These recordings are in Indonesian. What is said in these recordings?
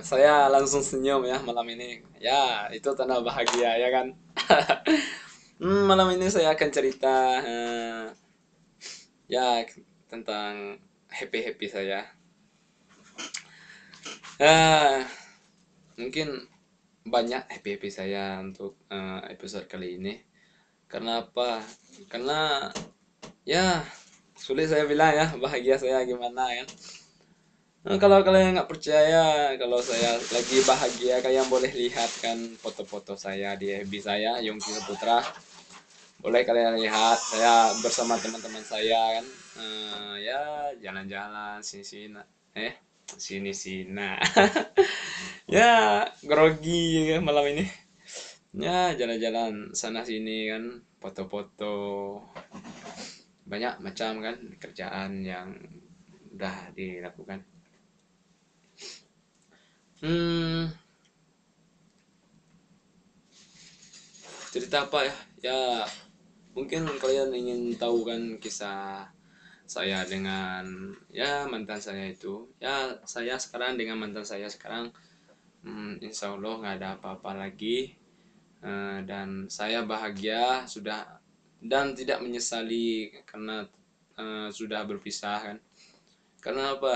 Saya langsung senyum ya malam ini. Ya, itu tanda bahagia ya kan. Malam ini saya akan cerita ya tentang happy saya. Eh, Mungkin banyak happy saya untuk episode kali ini. Karena apa? Karena ya sulit saya bilang ya bahagia saya gimana kan. Kalau kalian nggak percaya kalau saya lagi bahagia, kalian boleh lihat kan foto-foto saya di FB saya, Yongki Saputra. Boleh kalian lihat saya bersama teman-teman saya kan. Ya jalan-jalan sini-sini. Sini-sini. Ya grogi ya malam ini. Ya jalan-jalan sana sini kan, foto-foto. Banyak macam kan kerjaan yang udah dilakukan. Hmm, Cerita apa ya? Ya, mungkin kalian ingin tahu kan kisah saya dengan ya mantan saya itu. Ya, saya sekarang dengan mantan saya sekarang, insya Allah nggak ada apa-apa lagi. Dan saya bahagia sudah dan tidak menyesali karena sudah berpisah kan. Karena apa?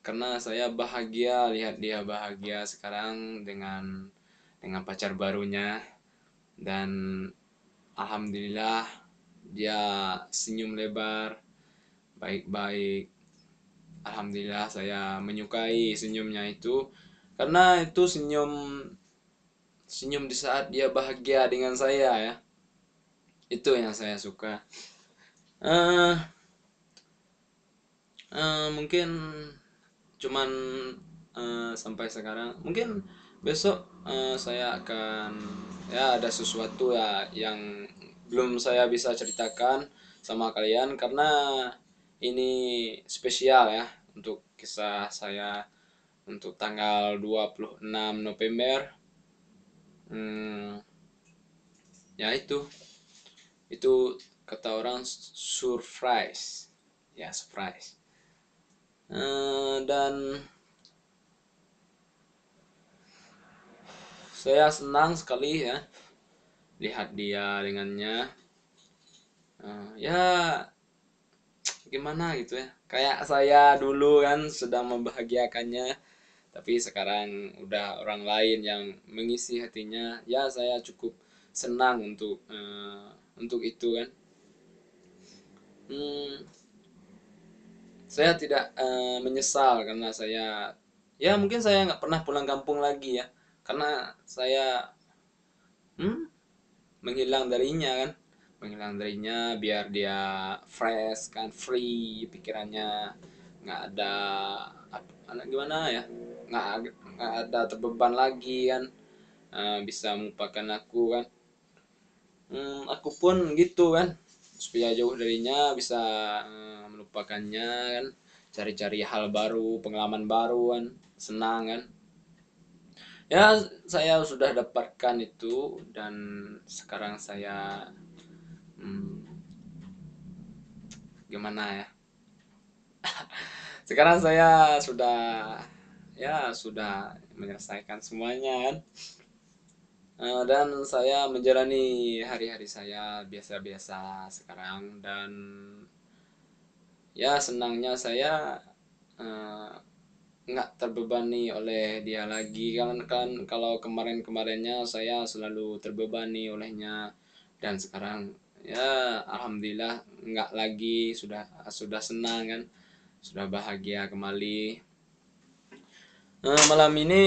Karena saya bahagia lihat dia bahagia sekarang dengan pacar barunya. Dan alhamdulillah dia senyum lebar, baik-baik. Alhamdulillah saya menyukai senyumnya itu karena itu senyum senyum di saat dia bahagia dengan saya ya. Itu yang saya suka. eh Mungkin cuman sampai sekarang. Mungkin besok saya akan ya ada sesuatu ya yang belum saya bisa ceritakan sama kalian karena ini spesial ya untuk kisah saya untuk tanggal 26 November. Hmm, ya itu kata orang surprise ya, surprise. Dan saya senang sekali ya lihat dia dengannya. Ya gimana gitu ya, kayak saya dulu kan sedang membahagiakannya, tapi sekarang udah orang lain yang mengisi hatinya. Ya saya cukup senang untuk itu kan. hmm, saya tidak menyesal karena saya ya mungkin saya nggak pernah pulang kampung lagi ya karena saya menghilang darinya kan, menghilang darinya biar dia fresh kan, free pikirannya, nggak ada gimana ya, nggak nggak ada terbeban lagi kan. Bisa melupakan aku kan. Aku pun gitu kan, supaya jauh darinya bisa melupakannya kan, cari-cari hal baru, pengalaman baru kan, senang kan. Ya saya sudah dapatkan itu dan sekarang saya hmm, gimana ya, sekarang saya sudah menyelesaikan semuanya kan. Dan saya menjalani hari-hari saya biasa-biasa sekarang dan ya senangnya saya eh, nggak terbebani oleh dia lagi kan kalau kemarin-kemarinnya saya selalu terbebani olehnya, dan sekarang ya alhamdulillah nggak lagi, sudah senang kan, sudah bahagia kembali. Malam ini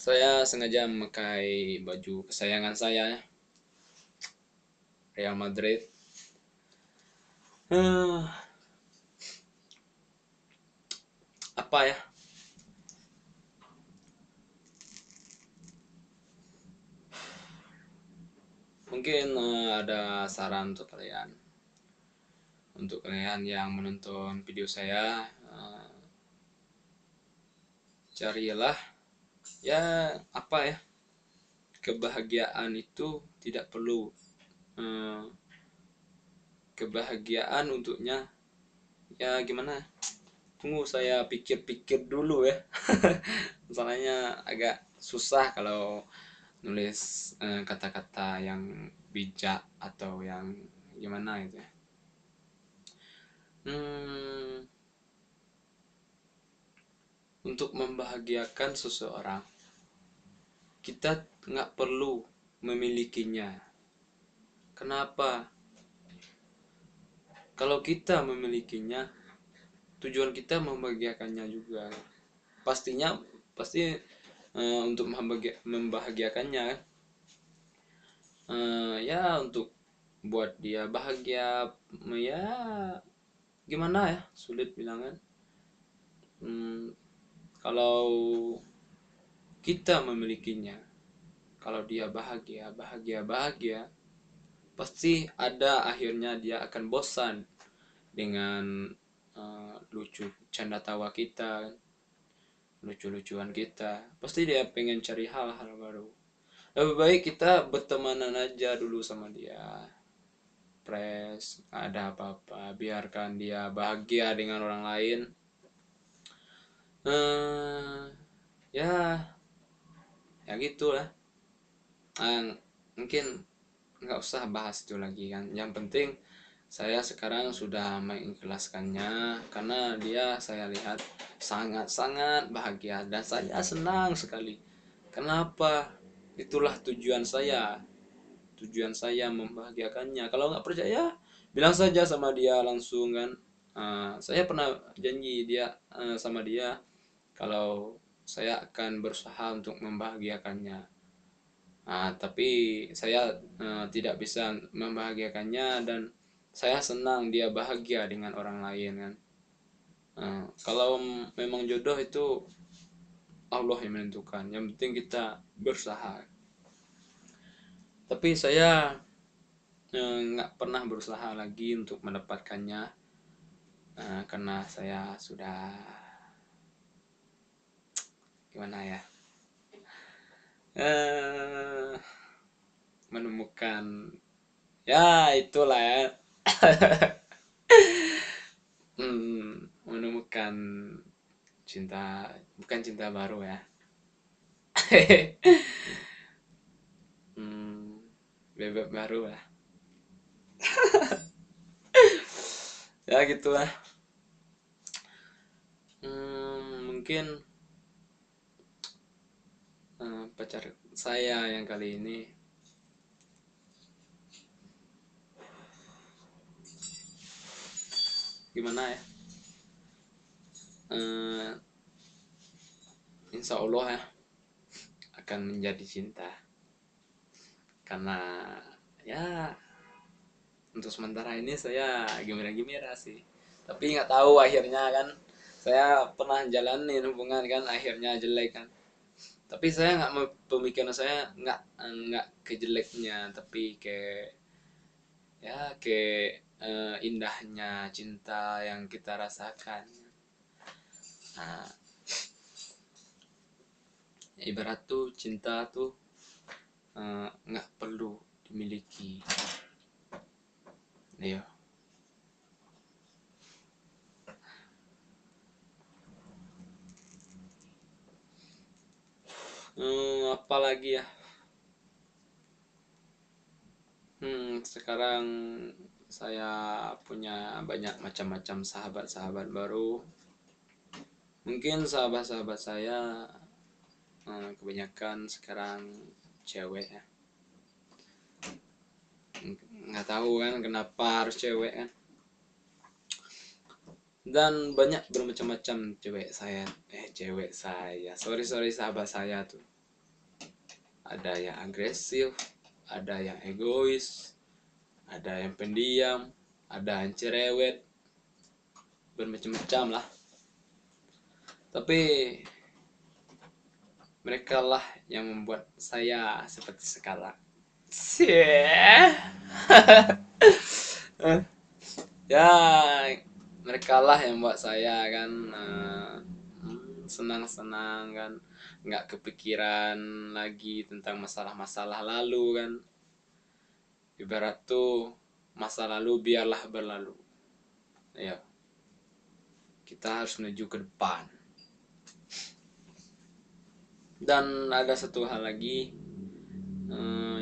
saya sengaja memakai baju kesayangan saya, Real Madrid. Eh, Apa ya? Mungkin ada saran untuk kalian yang menonton video saya. Carilah ya apa ya? Kebahagiaan itu tidak perlu eh, kebahagiaan untuknya ya gimana? tunggu saya pikir-pikir dulu ya. Masalahnya agak susah kalau nulis kata-kata yang bijak atau yang gimana gitu ya. Hmm, untuk membahagiakan seseorang, kita nggak perlu memilikinya. Kenapa? Kalau kita memilikinya, tujuan kita membahagiakannya juga. Pastinya, pasti untuk membahagiakannya kan. Ya untuk buat dia bahagia, ya gimana ya, sulit bilang kan. Kalau kita memilikinya, kalau dia bahagia, pasti ada akhirnya dia akan bosan dengan lucu canda tawa kita, lucu-lucuan kita. Pasti dia pengen cari hal-hal baru. Lebih baik kita bertemanan aja dulu sama dia. Press, ada apa-apa, biarkan dia bahagia dengan orang lain. eh ya, ya gitulah. Mungkin nggak usah bahas itu lagi kan. Yang penting saya sekarang sudah mengikhlaskannya karena dia saya lihat sangat-sangat bahagia dan saya senang sekali. Kenapa? Itulah tujuan saya. Tujuan saya membahagiakannya. Kalau nggak percaya, bilang saja sama dia langsung kan. Saya pernah janji dia sama dia kalau saya akan berusaha untuk membahagiakannya. Tapi saya tidak bisa membahagiakannya dan saya senang dia bahagia dengan orang lain kan. Kalau memang jodoh itu Allah yang menentukan. Yang penting kita berusaha. Tapi saya nggak pernah berusaha lagi untuk mendapatkannya karena saya sudah gimana ya, eh, menemukan ya itulah ya. Menemukan cinta, bukan cinta baru ya. hmm, Bebek baru lah ya gitulah. Mungkin pacar saya yang kali ini gimana ya, eh, insya Allah ya akan menjadi cinta karena ya untuk sementara ini saya gimana sih, tapi nggak tahu akhirnya kan. Saya pernah jalanin hubungan kan akhirnya jelek kan, tapi saya nggak pemikiran saya nggak ke jeleknya tapi ke ya ke indahnya cinta yang kita rasakan. Nah, ibarat tuh cinta tuh nggak perlu dimiliki. Iya. Apalagi ya. Sekarang saya punya banyak macam-macam sahabat-sahabat baru. Mungkin sahabat-sahabat saya kebanyakan sekarang cewek ya. Nggak tahu kan kenapa harus cewek kan. Dan banyak bermacam-macam cewek saya sorry sahabat saya tuh, ada yang agresif, ada yang egois, ada yang pendiam, ada yang cerewet, bermacam-macam lah. Tapi mereka lah yang membuat saya seperti sekarang. Ya, mereka lah yang membuat saya kan senang-senang kan, nggak kepikiran lagi tentang masalah-masalah lalu kan. Ibarat tuh masa lalu biarlah berlalu. Ya, kita harus menuju ke depan. Dan ada satu hal lagi,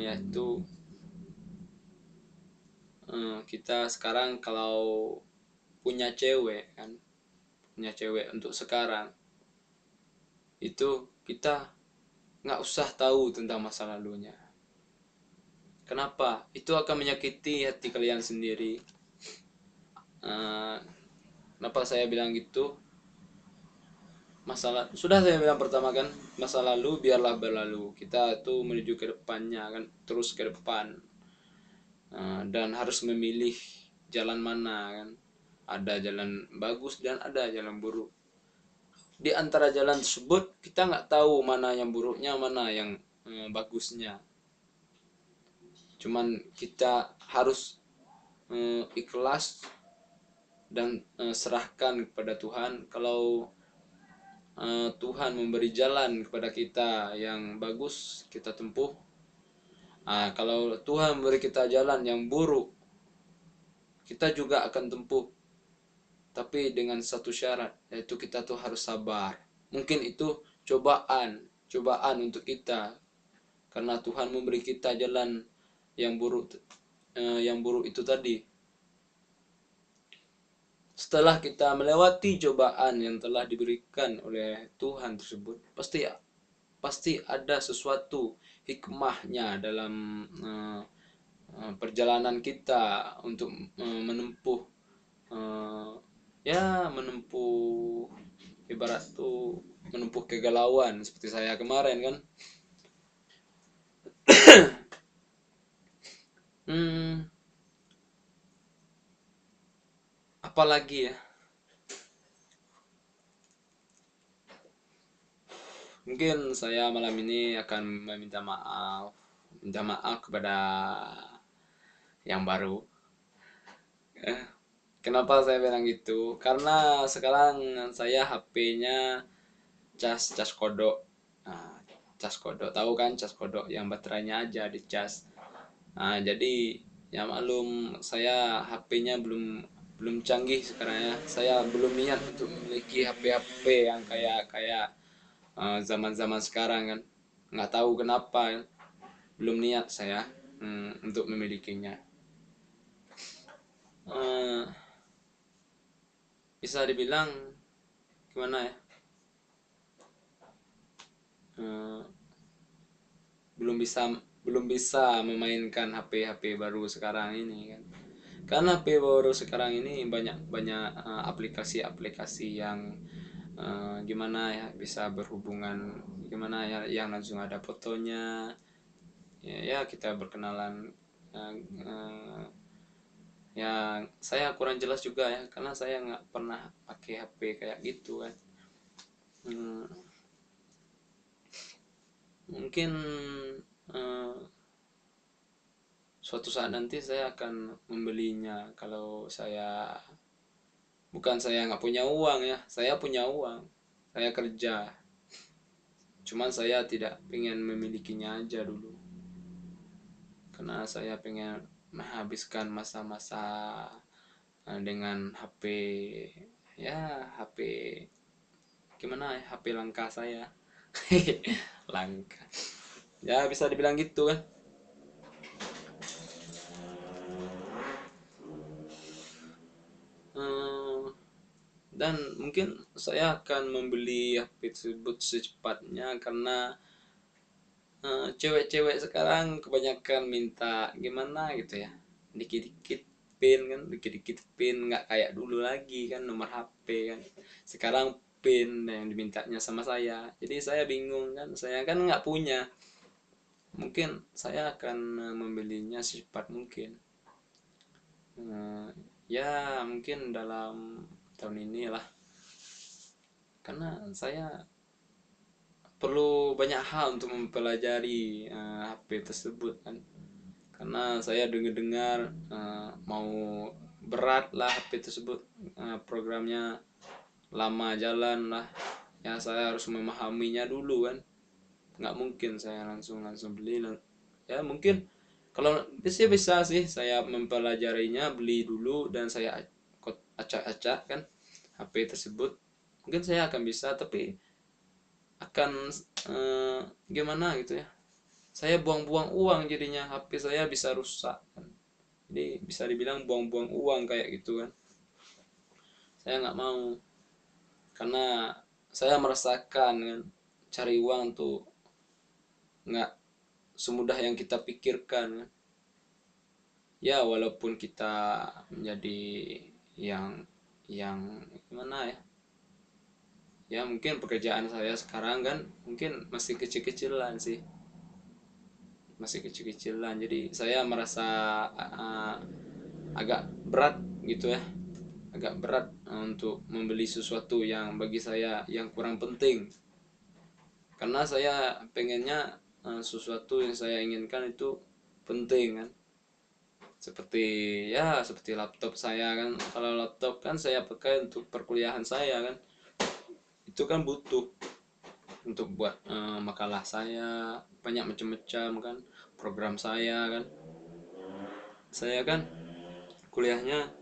yaitu kita sekarang kalau punya cewek kan, punya cewek untuk sekarang itu kita nggak usah tahu tentang masa lalunya. Kenapa? Itu akan menyakiti hati kalian sendiri. Kenapa saya bilang gitu? Masalah sudah saya bilang pertama kan, masa lalu biarlah berlalu. Kita tuh menuju ke depannya kan, terus ke depan. Dan harus memilih jalan mana kan. Ada jalan bagus dan ada jalan buruk. Di antara jalan tersebut kita nggak tahu mana yang buruknya, mana yang bagusnya. Cuman kita harus ikhlas dan serahkan kepada Tuhan. Kalau Tuhan memberi jalan kepada kita yang bagus, kita tempuh. Kalau Tuhan memberi kita jalan yang buruk, kita juga akan tempuh. Tapi dengan satu syarat, yaitu kita tuh harus sabar. Mungkin itu cobaan untuk kita. Karena Tuhan memberi kita jalan yang buruk itu tadi. Setelah kita melewati cobaan yang telah diberikan oleh Tuhan tersebut, pasti ada sesuatu hikmahnya dalam perjalanan kita untuk menempuh menempuh, ibarat tuh menempuh kegalauan seperti saya kemarin kan. Apalagi ya, mungkin saya malam ini akan minta maaf kepada yang baru. Kenapa saya bilang gitu? Karena sekarang saya HP-nya cas kodok. Cas kodok, tahu kan cas kodok yang baterainya aja dicas. Jadi ya maklum, saya HP-nya belum canggih sekarang ya. Saya belum niat untuk memiliki HP-HP yang kayak zaman-zaman sekarang kan. Nggak tahu kenapa kan. Belum niat saya untuk memilikinya. Eh, Bisa dibilang gimana ya? Eh, belum bisa memainkan HP-HP baru sekarang ini kan. Karena HP baru sekarang ini banyak banyak aplikasi-aplikasi yang gimana ya, bisa berhubungan, gimana ya, yang langsung ada fotonya, ya kita berkenalan. uh, uh, ya saya kurang jelas juga ya, karena saya nggak pernah pakai HP kayak gitu kan. Hmm, Mungkin uh, suatu saat nanti saya akan membelinya. Kalau saya nggak punya uang ya, saya punya uang, saya kerja, cuman saya tidak pengen memilikinya aja dulu, karena saya pengen menghabiskan masa-masa dengan HP, ya HP gimana ya, HP langka saya. Langka ya, bisa dibilang gitu kan. Hmm, dan mungkin saya akan membeli HP tersebut secepatnya, karena cewek-cewek sekarang kebanyakan minta gimana gitu ya, dikit-dikit pin kan, dikit-dikit pin, nggak kayak dulu lagi kan nomor HP kan. Sekarang pin yang dimintanya sama saya, jadi saya bingung kan, saya kan nggak punya. Mungkin saya akan membelinya secepat mungkin. Ya mungkin dalam tahun ini lah, karena saya perlu banyak hal untuk mempelajari HP tersebut kan. Karena saya dengar-dengar mau berat lah HP tersebut, programnya lama jalan lah, ya saya harus memahaminya dulu kan. Nggak mungkin saya langsung langsung beli. Ya mungkin kalau bisa sih saya mempelajarinya, beli dulu dan saya acak-acak kan HP tersebut, mungkin saya akan bisa, tapi akan gimana gitu ya, saya buang-buang uang, jadinya HP saya bisa rusak kan. Jadi bisa dibilang buang-buang uang kayak gitu kan. Saya nggak mau, karena saya merasakan kan, cari uang tuh nggak semudah yang kita pikirkan kan. Ya walaupun kita menjadi yang gimana ya, ya mungkin pekerjaan saya sekarang kan mungkin masih kecil-kecilan sih, masih kecil-kecilan, jadi saya merasa agak berat gitu ya, agak berat untuk membeli sesuatu yang bagi saya yang kurang penting, karena saya pengennya sesuatu yang saya inginkan itu penting kan, seperti ya seperti laptop saya kan. Kalau laptop kan saya pakai untuk perkuliahan saya kan, itu kan butuh untuk buat makalah saya, banyak macam-macam kan, program saya kan. Saya kan kuliahnya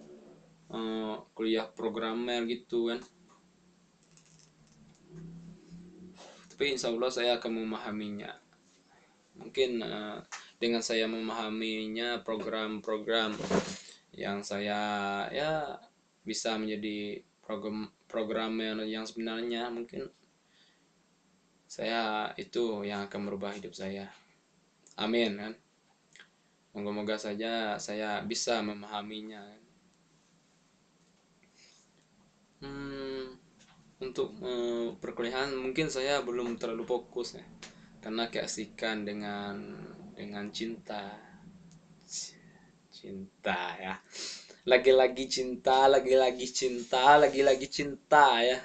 kuliah programmer gitu kan, tapi insya Allah saya akan memahaminya. Mungkin dengan saya memahaminya program-program yang saya ya bisa menjadi programmer yang sebenarnya, mungkin saya itu yang akan merubah hidup saya. Amin kan. Moga-moga saja saya bisa memahaminya. Untuk perkuliahan mungkin saya belum terlalu fokus ya, karena keasikan dengan cinta, cinta ya, lagi-lagi cinta, lagi-lagi cinta, lagi-lagi cinta ya.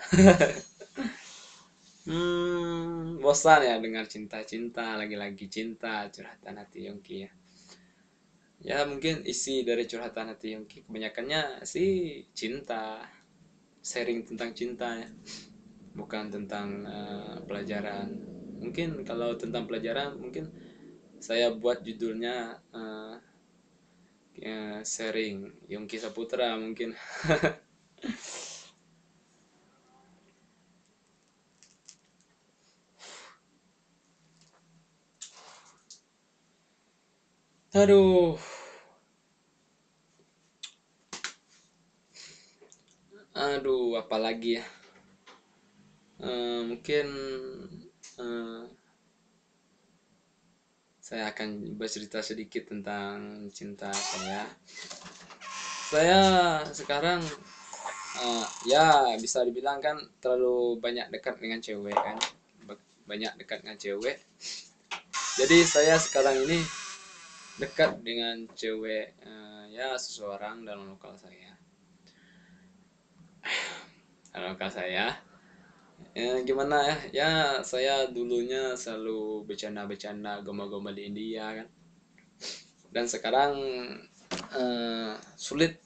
Bosan ya dengar cinta-cinta, lagi-lagi cinta, curhatan hati Yongki ya. Ya mungkin isi dari curhatan hati Yongki kebanyakannya sih cinta, sharing tentang cinta ya, bukan tentang pelajaran. Mungkin kalau tentang pelajaran mungkin saya buat judulnya sharing Yongki Saputra mungkin. Aduh, aduh, apalagi ya. Mungkin eh, saya akan bercerita sedikit tentang cinta saya. Saya sekarang ya bisa dibilang kan terlalu banyak dekat dengan cewek kan, banyak dekat dengan cewek. Jadi saya sekarang ini dekat dengan cewek, ya seseorang dalam lokal saya. Gimana ya, ya saya dulunya selalu bercanda-bercanda gomel-gomel di India kan, dan sekarang sulit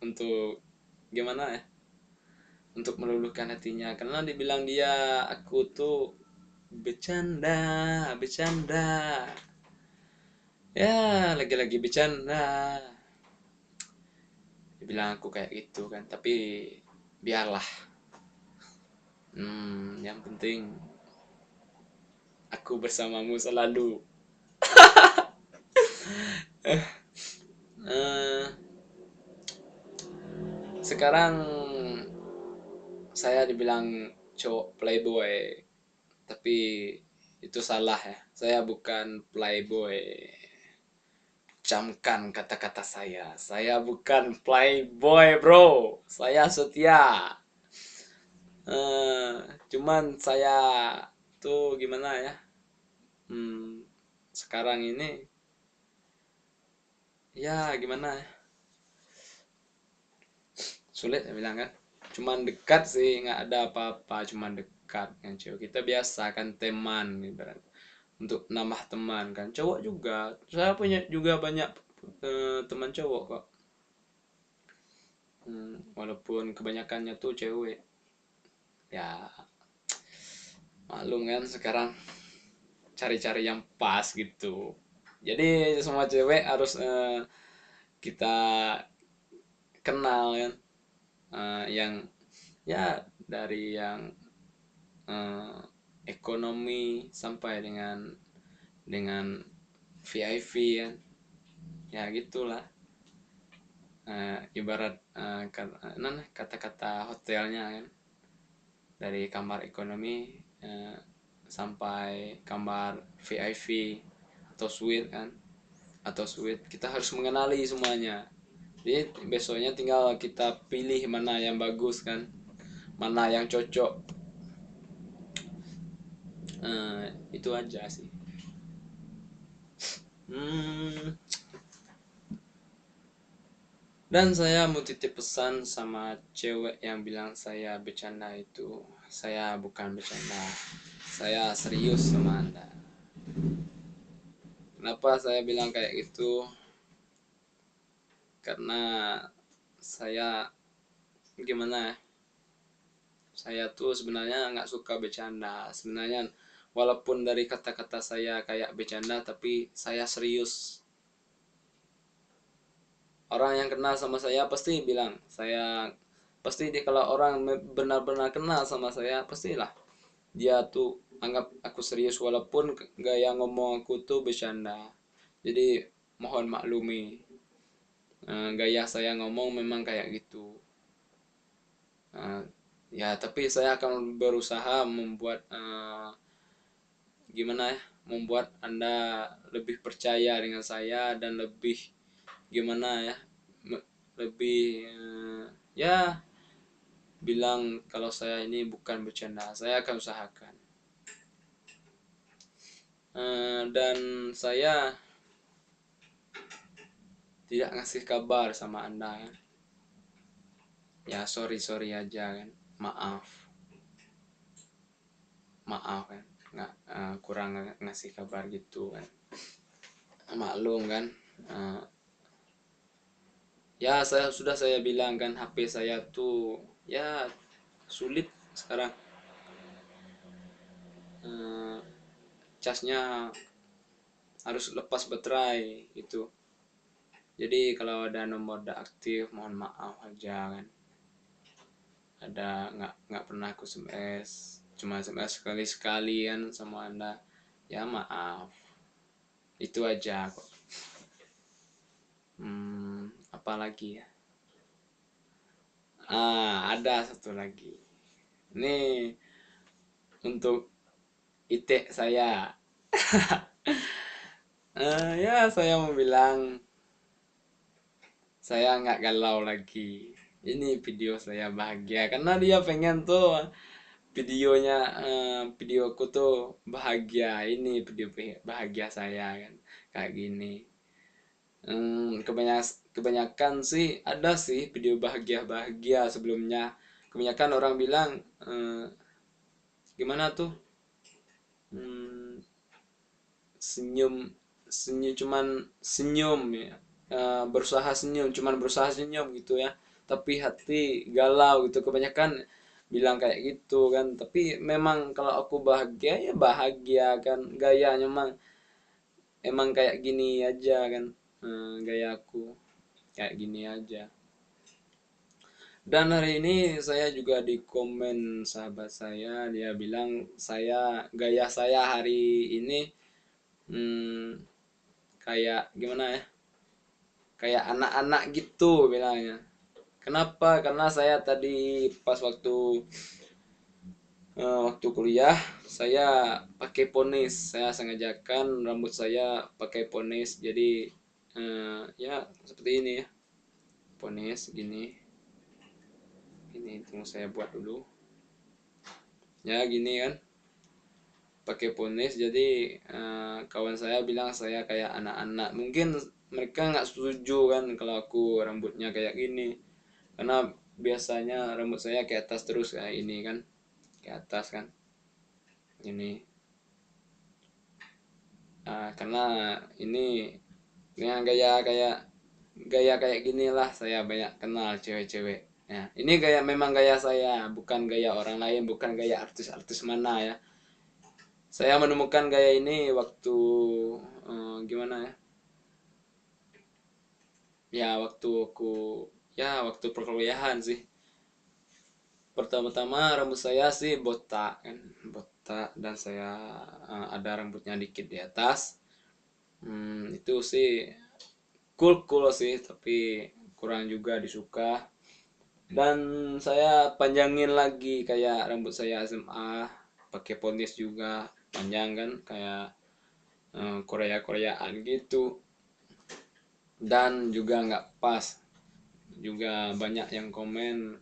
untuk gimana ya, untuk meluluhkan hatinya, karena dibilang dia aku tuh bercanda, bercanda, ya lagi-lagi bercanda, dibilang aku kayak gitu kan, tapi biarlah. Yang penting aku bersamamu selalu. eh, Sekarang saya dibilang cowok playboy, tapi itu salah ya, saya bukan playboy. Camkan kata-kata saya bukan playboy bro, saya setia. eh Cuman saya tuh gimana ya, hmm, sekarang ini ya gimana ya, sulit ya bilang kan. Cuman dekat sih, nggak ada apa-apa, cuman dekat kan cewek, kita biasa kan teman ibarat, untuk nambah teman kan. Cowok juga saya punya juga banyak teman cowok kok. Walaupun kebanyakannya tuh cewek, ya maklum kan sekarang cari-cari yang pas gitu. Jadi semua cewek harus kita kenal kan, yang ya dari yang eh, ekonomi sampai dengan VIP kan, ya gitulah. Ibarat kata-kata hotelnya kan, dari kamar ekonomi sampai kamar VIP atau suite kan, atau suite kita harus mengenali semuanya. Jadi besoknya tinggal kita pilih mana yang bagus kan, mana yang cocok. Itu aja sih. hmm, dan saya mau titip pesan sama cewek yang bilang saya bercanda itu, saya bukan bercanda, saya serius sama anda. Kenapa saya bilang kayak gitu? Karena saya gimana ya, saya tuh sebenarnya nggak suka bercanda sebenarnya. Walaupun dari kata-kata saya kayak bercanda, tapi saya serius. Orang yang kenal sama saya pasti bilang saya, pasti dia, kalau orang benar-benar kenal sama saya pastilah dia tuh anggap aku serius, walaupun gaya ngomong aku tuh bercanda. Jadi mohon maklumi, gaya saya ngomong memang kayak gitu. Eh, ya tapi saya akan berusaha membuat gimana ya, membuat anda lebih percaya dengan saya dan lebih gimana ya, lebih ya bilang kalau saya ini bukan bercanda. Saya akan usahakan. Dan saya tidak ngasih kabar sama anda kan, ya sorry sorry aja kan, maaf maaf kan, nggak kurang ngasih kabar gitu kan, maklum kan. Eh, ya saya bilang kan, HP saya tuh ya sulit sekarang. Eh, Casnya harus lepas baterai itu. Jadi kalau ada nomor tidak aktif mohon maaf aja kan. Ada nggak pernah aku SMS, cuma SMS sekali sekali kan sama anda, ya maaf. Itu aja kok. Apa lagi ya, ada satu lagi. Ini untuk itik saya. Ya saya mau bilang saya nggak galau lagi. Ini video saya bahagia karena dia pengen tuh videonya, videoku tuh bahagia. Ini video bahagia saya kan kayak gini. Kebanyakan sih ada sih video bahagia bahagia sebelumnya. Kebanyakan orang bilang gimana tuh, hmm, senyum senyum cuman senyum ya. Berusaha senyum, cuman berusaha senyum gitu ya, tapi hati galau gitu. Kebanyakan bilang kayak gitu kan, tapi memang kalau aku bahagia ya bahagia kan, gayanya emang kayak gini aja kan. Gaya aku kayak gini aja. Dan hari ini saya juga di komen sahabat saya, dia bilang gaya saya hari ini kayak gimana ya, kayak anak-anak gitu bilangnya. Kenapa? Karena saya tadi pas waktu kuliah saya pakai ponis. Saya sengajakan rambut saya pakai ponis. Jadi ya seperti ini ya, ponis gini. Ini tunggu saya buat dulu. Ya gini kan, pakai ponis. Jadi kawan saya bilang saya kayak anak-anak. Mungkin mereka nggak setuju kan kalau aku rambutnya kayak gini, karena biasanya rambut saya ke atas terus kayak ini kan, ke atas kan ini. Karena ini dengan gaya kayak gini lah saya banyak kenal cewek-cewek ya. Ini gaya, memang gaya saya, bukan gaya orang lain, bukan gaya artis-artis mana ya. Saya menemukan gaya ini waktu gimana ya, ya waktu aku, ya waktu perkuliahan sih. Pertama-tama rambut saya sih botak kan, botak, dan saya ada rambutnya dikit di atas. Itu sih cool cool sih, tapi kurang juga disuka. Dan saya panjangin lagi kayak rambut saya SMA, pakai ponyes juga panjang kan, kayak Korea Koreaan gitu. Dan juga nggak pas, juga banyak yang komen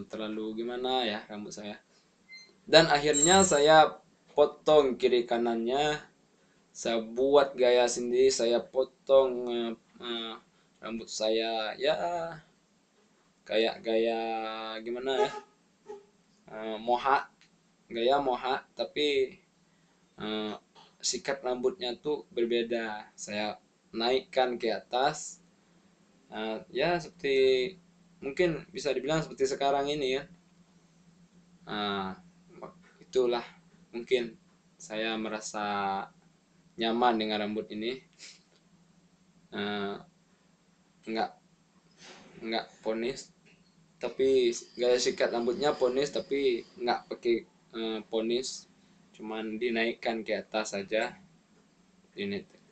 terlalu gimana ya rambut saya. Dan akhirnya saya potong kiri kanannya, saya buat gaya sendiri, saya potong rambut saya ya kayak gaya gimana ya, moha, gaya moha, tapi eh, sikat rambutnya tuh berbeda, saya naikkan ke atas. Ya seperti, mungkin bisa dibilang seperti sekarang ini ya. Nah, itulah mungkin saya merasa nyaman dengan rambut ini. Eh, nggak nggak ponis, tapi gaya sikat rambutnya ponis, tapi nggak pakai ponis, cuman dinaikkan ke atas saja,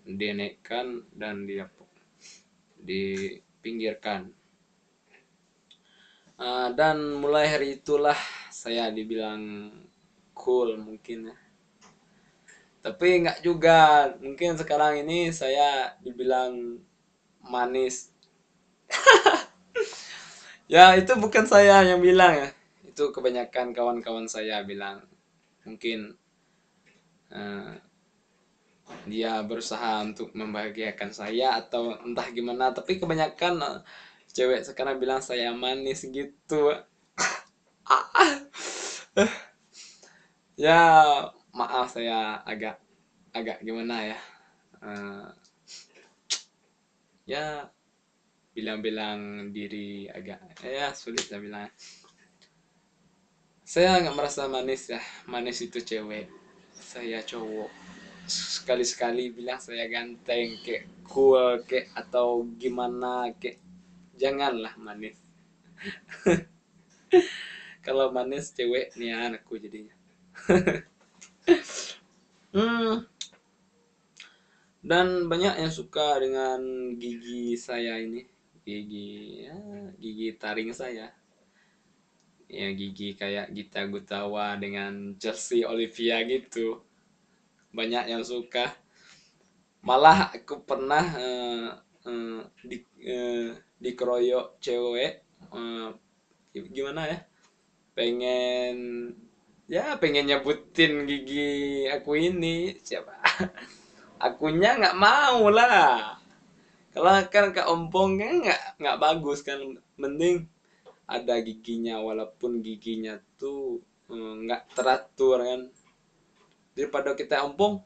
dinaikkan dan dipinggirkan. Dan mulai hari itulah saya dibilang cool mungkin ya, tapi nggak juga, mungkin sekarang ini saya dibilang manis. Ya itu bukan saya yang bilang ya, itu kebanyakan kawan-kawan saya bilang. Mungkin eh, dia berusaha untuk membahagiakan saya atau entah gimana, tapi kebanyakan cewek sekarang bilang saya manis gitu. Ya maaf, saya agak agak gimana ya, Eh, ya bilang-bilang diri agak ya sulit saya bilang. Saya nggak merasa manis ya, manis itu cewek, saya cowok. Sekali-sekali bilang saya ganteng kayak cool kayak atau gimana kayak, janganlah manis. Kalau manis cewek nih anakku jadinya. hmm, dan banyak yang suka dengan gigi saya ini, gigi ya, gigi taring saya ya, gigi kayak Gita Gutawa dengan Chelsea Olivia gitu, banyak yang suka. Malah aku pernah eh, di dikeroyok cewek, eh, gimana ya, pengen pengen nyebutin gigi aku ini siapa. Akunya nggak mau lah, kalau kan ke ompong kan nggak bagus kan, mending ada giginya, walaupun giginya tuh nggak teratur kan, daripada kita ompong,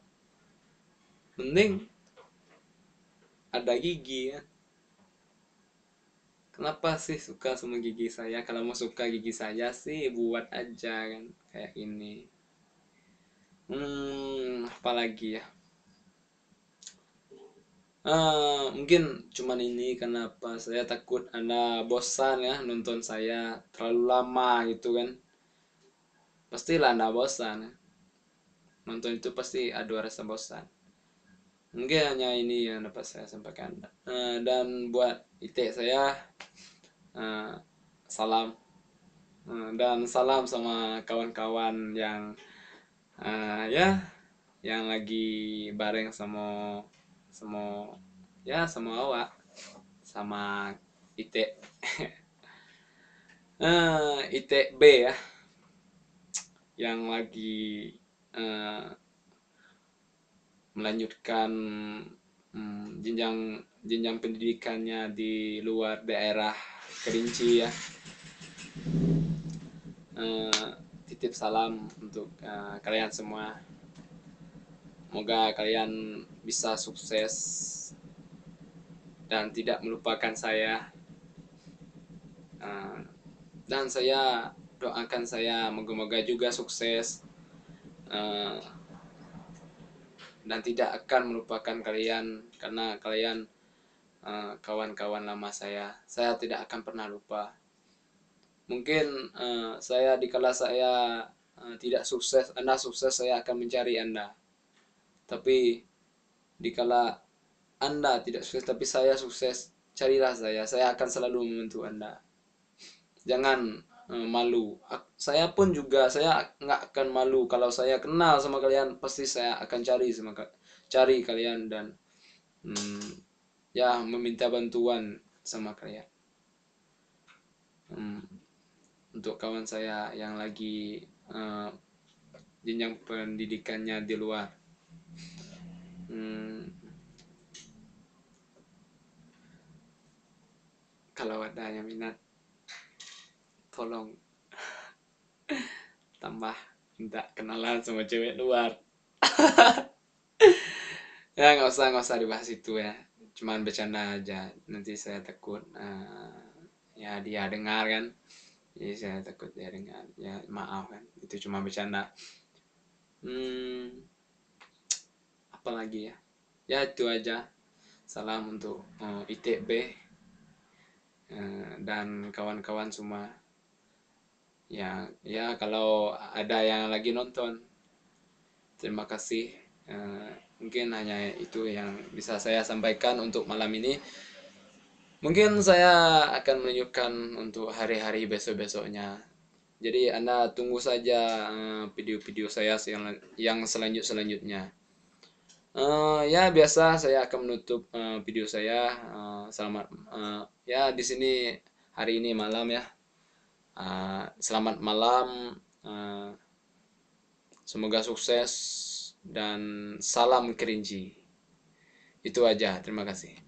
mending ada gigi ya. Kenapa sih suka sama gigi saya? Kalau mau suka gigi saya sih buat aja kan kayak ini. Apalagi ya, mungkin cuman ini, kenapa saya takut anda bosan ya nonton saya terlalu lama gitu kan. Pastilah anda bosan ya. Nonton itu pasti ada rasa bosan. Mungkin hanya ini yang dapat saya sampaikan. Dan buat itek saya, eh, salam. Dan salam sama kawan-kawan yang ya yang lagi bareng sama sama ya sama awak, sama itek itek B ya, yang lagi eh, melanjutkan jenjang jenjang pendidikannya di luar daerah Kerinci ya. Eh, Titip salam untuk kalian semua. Semoga kalian bisa sukses dan tidak melupakan saya. Eh, dan saya doakan saya moga-moga juga sukses, eh, dan tidak akan melupakan kalian, karena kalian kawan-kawan lama saya tidak akan pernah lupa. Mungkin saya dikala saya tidak sukses, Anda sukses, saya akan mencari Anda. Tapi dikala Anda tidak sukses tapi saya sukses, carilah saya. Saya akan selalu membantu Anda. Jangan malu. Saya pun juga, saya nggak akan malu kalau saya kenal sama kalian, pasti saya akan cari kalian dan ya meminta bantuan sama kalian. Untuk kawan saya yang lagi jenjang pendidikannya di luar, kalau ada yang minat, tolong tambah minta kenalan sama cewek luar. Ya nggak usah dibahas itu ya, cuman bercanda aja, nanti saya takut ya dia dengar kan, jadi saya takut dia dengar, ya maaf kan, itu cuma bercanda. Apalagi ya, ya itu aja. Salam untuk ITB dan kawan-kawan semua. Ya kalau ada yang lagi nonton, terima kasih. Mungkin hanya itu yang bisa saya sampaikan untuk malam ini. Mungkin saya akan menunjukkan untuk hari-hari besok-besoknya. Jadi Anda tunggu saja video-video saya yang selanjutnya. Ya biasa saya akan menutup video saya. Selamat ya di sini hari ini malam ya. Selamat malam. Semoga sukses dan salam kerinci. Itu aja. Terima kasih.